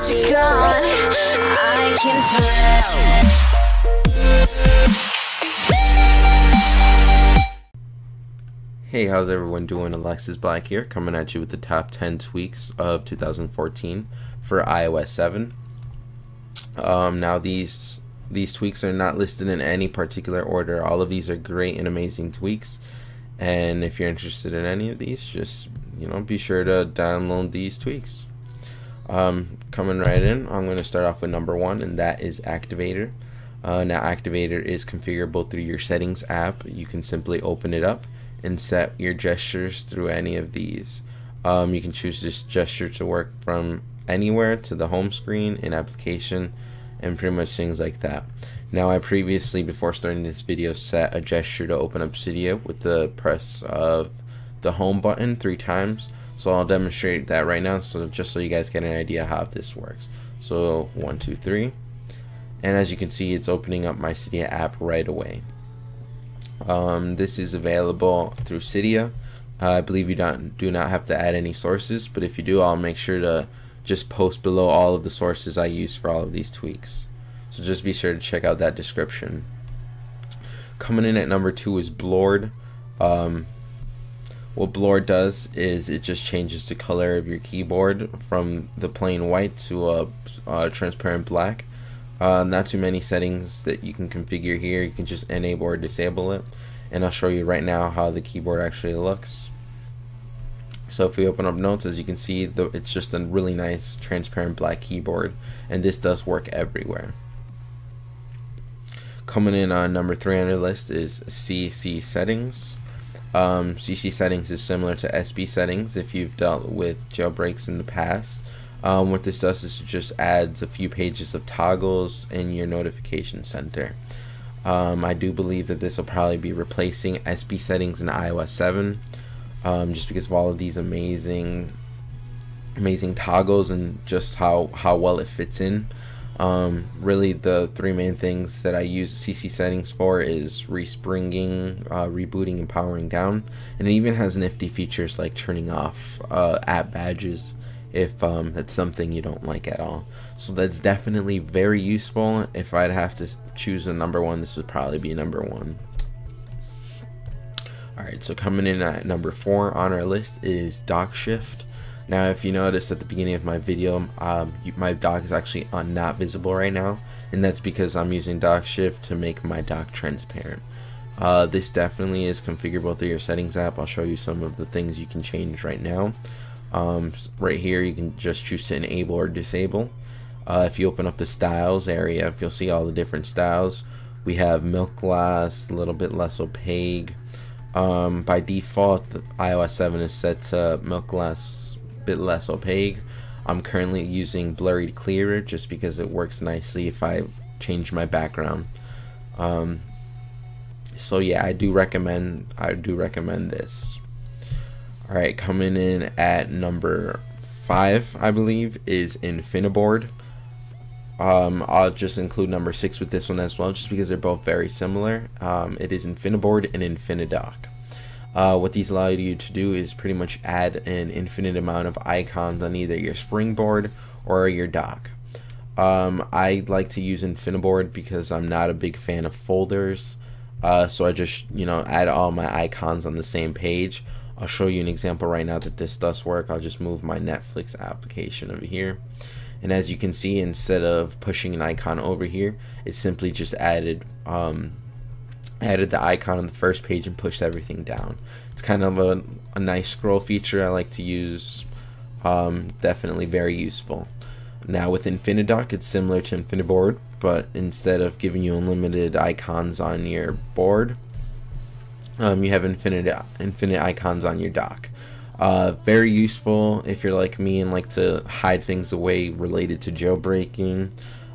gone, I can fly. Hey, how's everyone doing? Alexis Black here, coming at you with the top 10 tweaks of 2014 for iOS 7. Now these tweaks are not listed in any particular order. All of these are great and amazing tweaks, and if you're interested in any of these, just be sure to download these tweaks. Coming right in, I'm going to start off with number 1, and that is Activator. Now Activator is configurable through your settings app. You can simply open it up and set your gestures through any of these. You can choose this gesture to work from anywhere to the home screen, in application, and pretty much things like that. Now I previously, before starting this video, set a gesture to open up Cydia with the press of the home button 3 times. So I'll demonstrate that right now, so just so you guys get an idea how this works. So 1, 2, 3, and as you can see, it's opening up my Cydia app right away. This is available through Cydia. I believe you do not have to add any sources, but if you do, I'll make sure to just post below all of the sources I use for all of these tweaks. So just be sure to check out that description. Coming in at number 2 is Bloard. What Bloard does is it just changes the color of your keyboard from the plain white to a transparent black. Not too many settings that you can configure here. You can just enable or disable it, and I'll show you right now how the keyboard actually looks. So if we open up notes, as you can see, it's just a really nice transparent black keyboard, and this does work everywhere. Coming in on number 3 on our list is CCSettings. CCSettings is similar to SB-Settings if you've dealt with jailbreaks in the past. What this does is it just adds a few pages of toggles in your notification center. I do believe that this will probably be replacing SB-Settings in iOS 7, just because of all of these amazing toggles and just how well it fits in. Really, the 3 main things that I use CCSettings for is respringing, rebooting, and powering down, and it even has nifty features like turning off app badges if that's something you don't like at all. So that's definitely very useful. If I'd have to choose a number 1, this would probably be number 1. Alright, so coming in at number 4 on our list is DockShift. Now if you notice at the beginning of my video, my dock is actually not visible right now, and that's because I'm using DockShift to make my dock transparent. This definitely is configurable through your settings app. I'll show you some of the things you can change right now. Right here you can just choose to enable or disable. If you open up the styles area, you'll see all the different styles. We have milk glass, a little bit less opaque. By default, iOS 7 is set to milk glass, bit less opaque. I'm currently using blurry clearer just because it works nicely if I change my background. So yeah, I do recommend this. Alright, coming in at number 5, I believe, is Infiniboard. I'll just include number 6 with this one as well, just because they're both very similar. It is Infiniboard and Infinidock. What these allow you to do is pretty much add an infinite amount of icons on either your springboard or your dock. I like to use Infiniboard because I'm not a big fan of folders, so I just add all my icons on the same page. I'll show you an example right now that this does work. I'll just move my Netflix application over here, and as you can see, instead of pushing an icon over here, it simply just added the icon on the first page and pushed everything down. It's kind of a nice scroll feature I like to use. Definitely very useful. Now with InfiniteDock, it's similar to Infiniboard, but instead of giving you unlimited icons on your board, you have infinite icons on your dock. Very useful if you're like me and like to hide things away related to jailbreaking.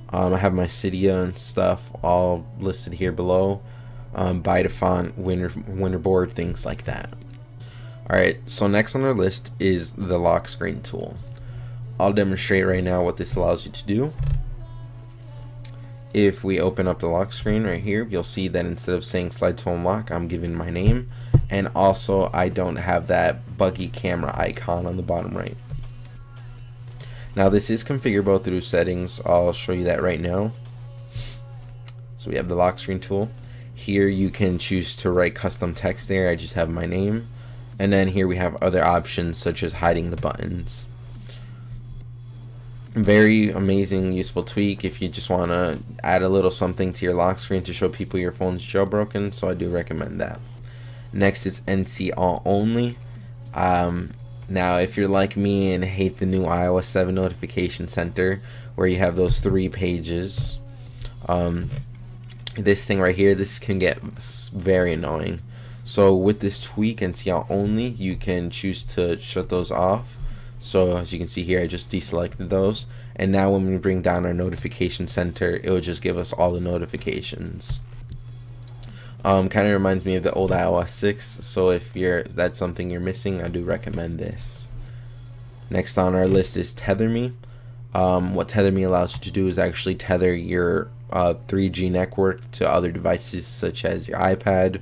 I have my Cydia and stuff all listed here below. By default, Winterboard, things like that. Alright, so next on our list is the lock screen tool. I'll demonstrate right now what this allows you to do. If we open up the lock screen right here, you'll see that instead of saying slide to unlock, I'm giving my name, and also I don't have that buggy camera icon on the bottom right. Now this is configurable through settings. I'll show you that right now. So we have the lock screen tool. Here you can choose to write custom text there. I just have my name. And then here we have other options such as hiding the buttons. Very amazing, useful tweak if you just want to add a little something to your lock screen to show people your phone's jailbroken, so I do recommend that. Next is NCAllOnly. Now if you're like me and hate the new iOS 7 notification center where you have those 3 pages, this thing right here, this can get very annoying. So with this tweak, NCAllOnly, you can choose to shut those off. So as you can see here, I just deselected those, and now when we bring down our notification center, it will just give us all the notifications. Kind of reminds me of the old iOS 6, so if that's something you're missing, I do recommend this. Next on our list is TetherMe. What TetherMe allows you to do is actually tether your 3G network to other devices such as your iPad,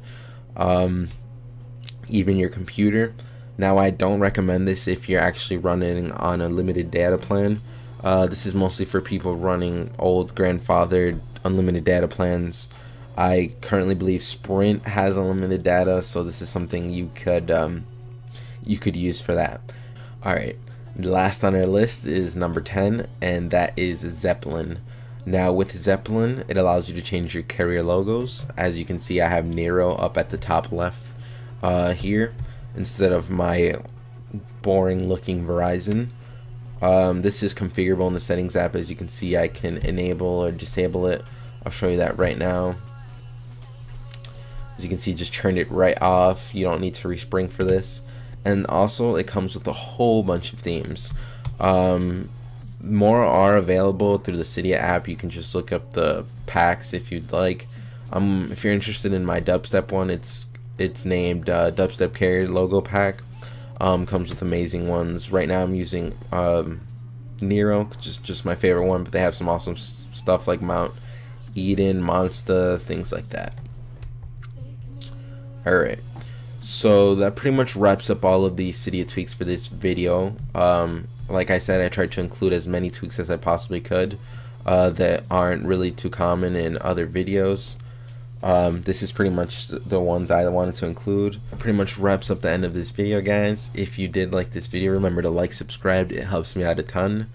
even your computer. Now I don't recommend this if you're actually running on a limited data plan. This is mostly for people running old grandfathered unlimited data plans. I currently believe Sprint has unlimited data, so this is something you could use for that. Alright, last on our list is number 10, and that is Zeppelin. Now with Zeppelin, it allows you to change your carrier logos. As you can see, I have Nero up at the top left here, instead of my boring looking Verizon. This is configurable in the settings app. As you can see, I can enable or disable it. I'll show you that right now. As you can see, just turned it right off. You don't need to respring for this. And also it comes with a whole bunch of themes. More are available through the Cydia app. You can just look up the packs if you'd like. If you're interested in my dubstep one, it's named Dubstep Carrier Logo Pack. Comes with amazing ones. Right now I'm using Nero, just my favorite one, but they have some awesome stuff like Mount Eden, Monster, things like that. Alright, so that pretty much wraps up all of the Cydia tweaks for this video. Like I said, I tried to include as many tweaks as I possibly could that aren't really too common in other videos. This is pretty much the ones I wanted to include. It pretty much wraps up the end of this video, guys. If you did like this video, remember to like, subscribe. It helps me out a ton.